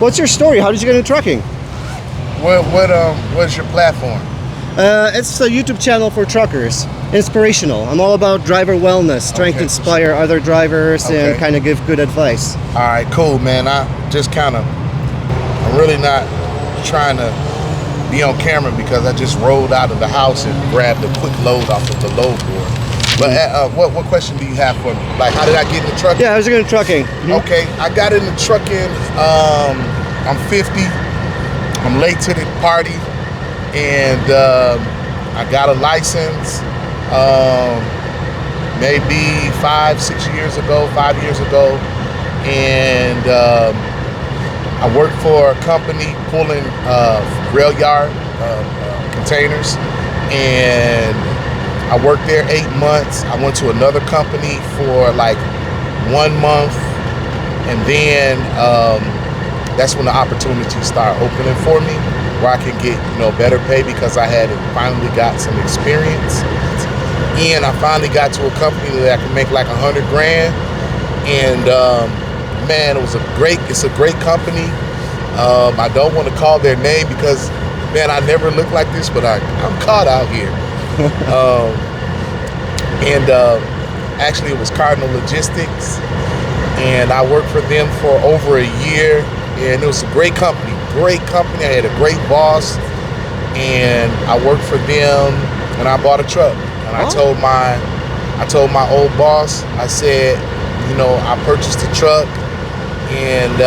What's your story? How did you get into trucking? What's your platform? It's a YouTube channel for truckers. Inspirational. I'm all about driver wellness, trying to inspire other drivers and kind of give good advice. All right, cool, man. I'm really not trying to be on camera because I just rolled out of the house and grabbed a quick load off of the load board. But what question do you have for me? Like, how did I get into trucking? Yeah, how'd you get into trucking? Okay, I got into trucking. I'm 50. I'm late to the party, and I got a license maybe 5 years ago, and I worked for a company pulling rail yard containers, and I worked there 8 months. I went to another company for like 1 month, and then that's when the opportunities start opening for me, where I can get better pay because I had finally got some experience, and I finally got to a company that I can make like 100 grand, and man, it's a great company. I don't want to call their name because, man, I never look like this, but I'm caught out here. Actually, it was Cardinal Logistics, and I worked for them for over a year, and it was a great company. I had a great boss, and I worked for them, and I bought a truck. And I told my old boss, I said, I purchased a truck, and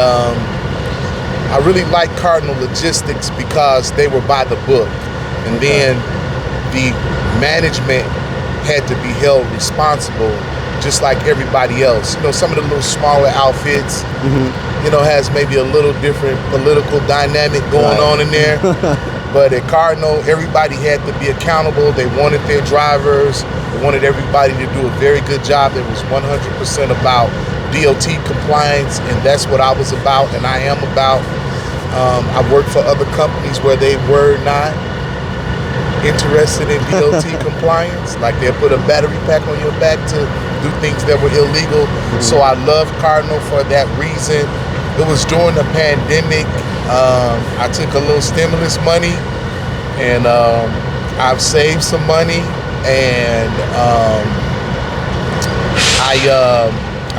I really liked Cardinal Logistics because they were by the book, and then the management had to be held responsible just like everybody else. Some of the little smaller outfits, has maybe a little different political dynamic going on in there. But at Cardinal, everybody had to be accountable. They wanted their drivers. They wanted everybody to do a very good job. It was 100% about DOT compliance, and that's what I was about and I am about. I worked for other companies where they were not interested in DOT compliance. Like, they'll put a battery pack on your back to do things that were illegal. So I love Cardinal for that reason. It was during the pandemic. I took a little stimulus money, and I've saved some money, and I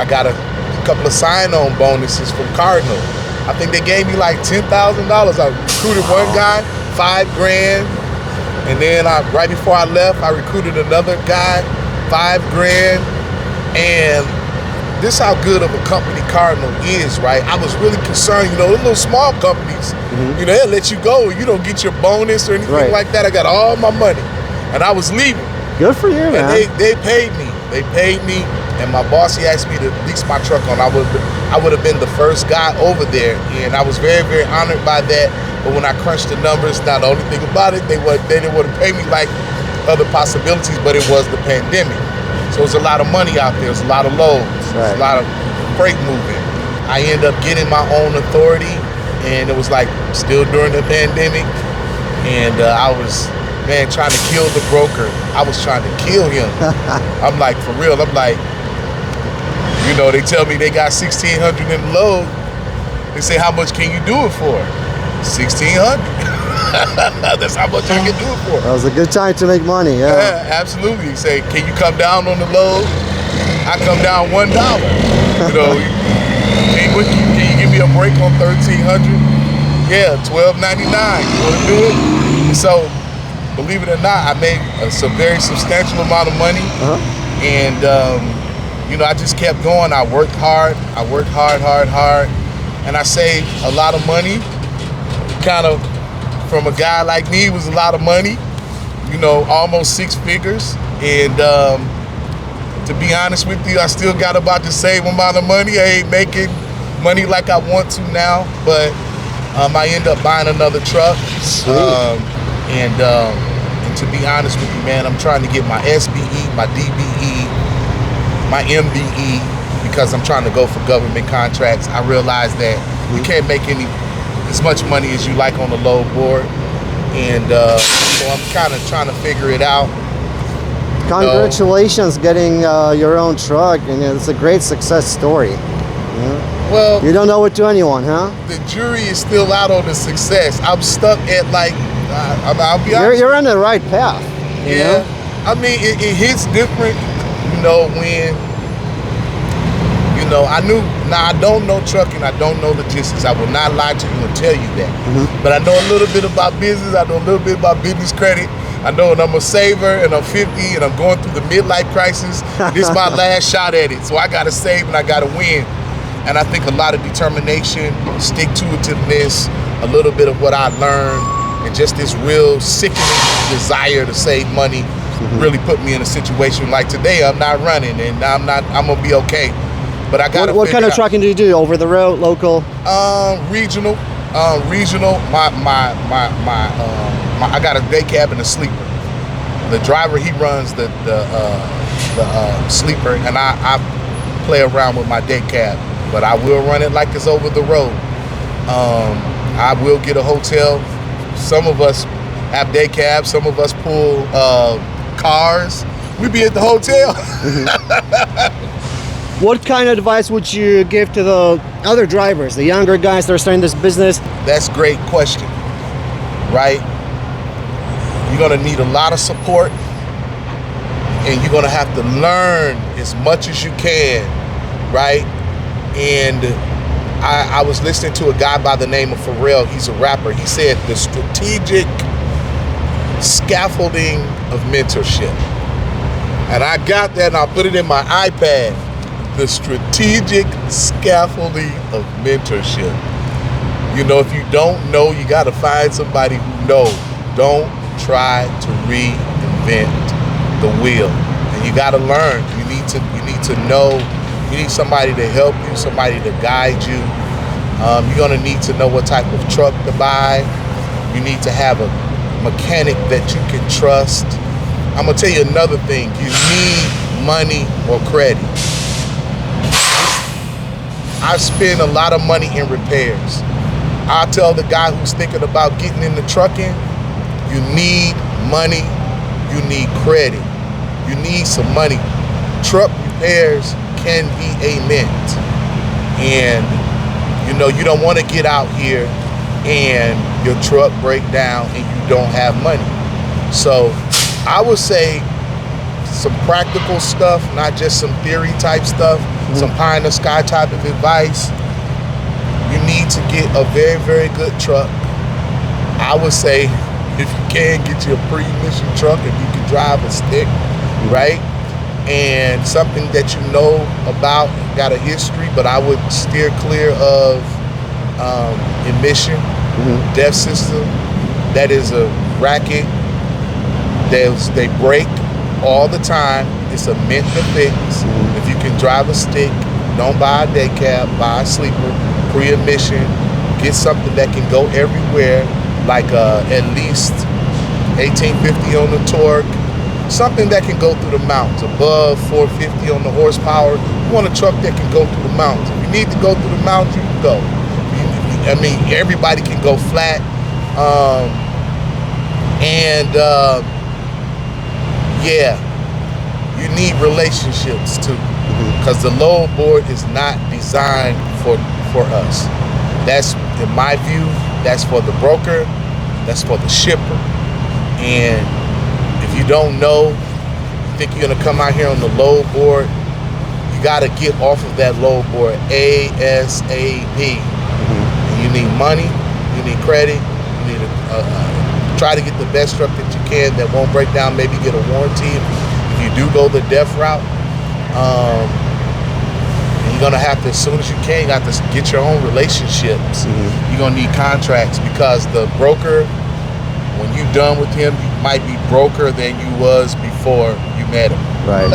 got a couple of sign-on bonuses from Cardinal. I think they gave me like $10,000. I recruited one guy, $5 grand. And then right before I left, I recruited another guy, $5 grand. And this is how good of a company Cardinal is, right? I was really concerned, the little small companies, they'll let you go. You don't get your bonus or anything like that. I got all my money, and I was leaving. Good for you, man. And they paid me. And my boss, he asked me to lease my truck on. I would have been the first guy over there, and I was very, very honored by that. But when I crunched the numbers, now the only thing about it, they didn't want to pay me like other possibilities, but it was the pandemic. So it was a lot of money out there. It was a lot of loads. It was a lot of freight moving. I ended up getting my own authority, and it was like still during the pandemic. And I was, trying to kill the broker. I was trying to kill him. I'm like, for real. I'm like, they tell me they got 1,600 in the load. They say, how much can you do it for? 1,600. That's how much I can do it for. That was a good time to make money, yeah. Absolutely. You say, can you come down on the load? I come down $1. Can you give me a break on 1,300? Yeah, $12.99. You want to do it? So, believe it or not, I made a very substantial amount of money, and I just kept going. I worked hard, and I saved a lot of money. Kind of, from a guy like me, it was a lot of money, almost 6 figures. And to be honest with you, I still got about the same amount of money. I ain't making money like I want to now, but I end up buying another truck. And to be honest with you, man, I'm trying to get my SBE, my DBE, my MBE, because I'm trying to go for government contracts. I realize that you can't make as much money as you like on the load board, and so I'm kind of trying to figure it out. Congratulations getting your own truck, and it's a great success story. Well, You don't owe it to anyone, huh? the jury is still out on the success. I'm stuck at like, I'll be honest. You're on the right path. You Yeah. know? I mean, it hits different, when, now I don't know trucking, I don't know logistics. I will not lie to you and tell you that. But I know a little bit about business. I know a little bit about business credit. I know that I'm a saver and I'm 50 and I'm going through the midlife crisis. This is my last shot at it. So I got to save and I got to win. And I think a lot of determination, stick-to-itiveness, a little bit of what I learned, and just this real sickening desire to save money really put me in a situation like today. I'm not running and I'm gonna be okay. But I got What kind of trucking do you do? Over the road, local? Regional. I got a day cab and a sleeper. The driver, he runs the sleeper, and I play around with my day cab. But I will run it like it's over the road. I will get a hotel. Some of us have day cabs. Some of us pull cars. We be at the hotel. What kind of advice would you give to the other drivers, the younger guys that are starting this business? That's a great question, right? You're gonna need a lot of support, and you're gonna have to learn as much as you can, right? And I was listening to a guy by the name of Pharrell. He's a rapper. He said the strategic scaffolding of mentorship. And I got that and I put it in my iPad. The strategic scaffolding of mentorship. If you don't know, you got to find somebody who knows. Don't try to reinvent the wheel. And you got to learn. You need to know. You need somebody to help you, somebody to guide you. You're going to need to know what type of truck to buy. You need to have a mechanic that you can trust. I'm going to tell you another thing. You need money or credit. I spend a lot of money in repairs. I tell the guy who's thinking about getting into trucking, you need money, you need credit, you need some money. Truck repairs can be a mint. And you don't want to get out here and your truck break down and you don't have money. So I would say some practical stuff, not just some theory type stuff, some pie in the sky type of advice. You need to get a very, very good truck. I would say if you can, get you a pre-emission truck and you can drive a stick, right? And something that you know about, got a history, but I would steer clear of emission, DEF system. That is a racket. They break all the time. It's a mint to fix. If you can drive a stick, don't buy a day cab, buy a sleeper, pre-emission, get something that can go everywhere, like at least 1850 on the torque, something that can go through the mountains, above 450 on the horsepower. You want a truck that can go through the mountains. If you need to go through the mountains, you can go. Everybody can go flat. Yeah, you need relationships too, because the load board is not designed for us. That's, in my view, that's for the broker, that's for the shipper. And if you don't know, you think you're gonna come out here on the load board, you gotta get off of that load board ASAP. You need money, you need credit, you need try to get the best truck that you can that won't break down, maybe get a warranty. If you do go the DEF route, you're gonna have to, as soon as you can, you got to get your own relationships. You're gonna need contracts, because the broker, when you're done with him, you might be broker than you was before you met him. Right.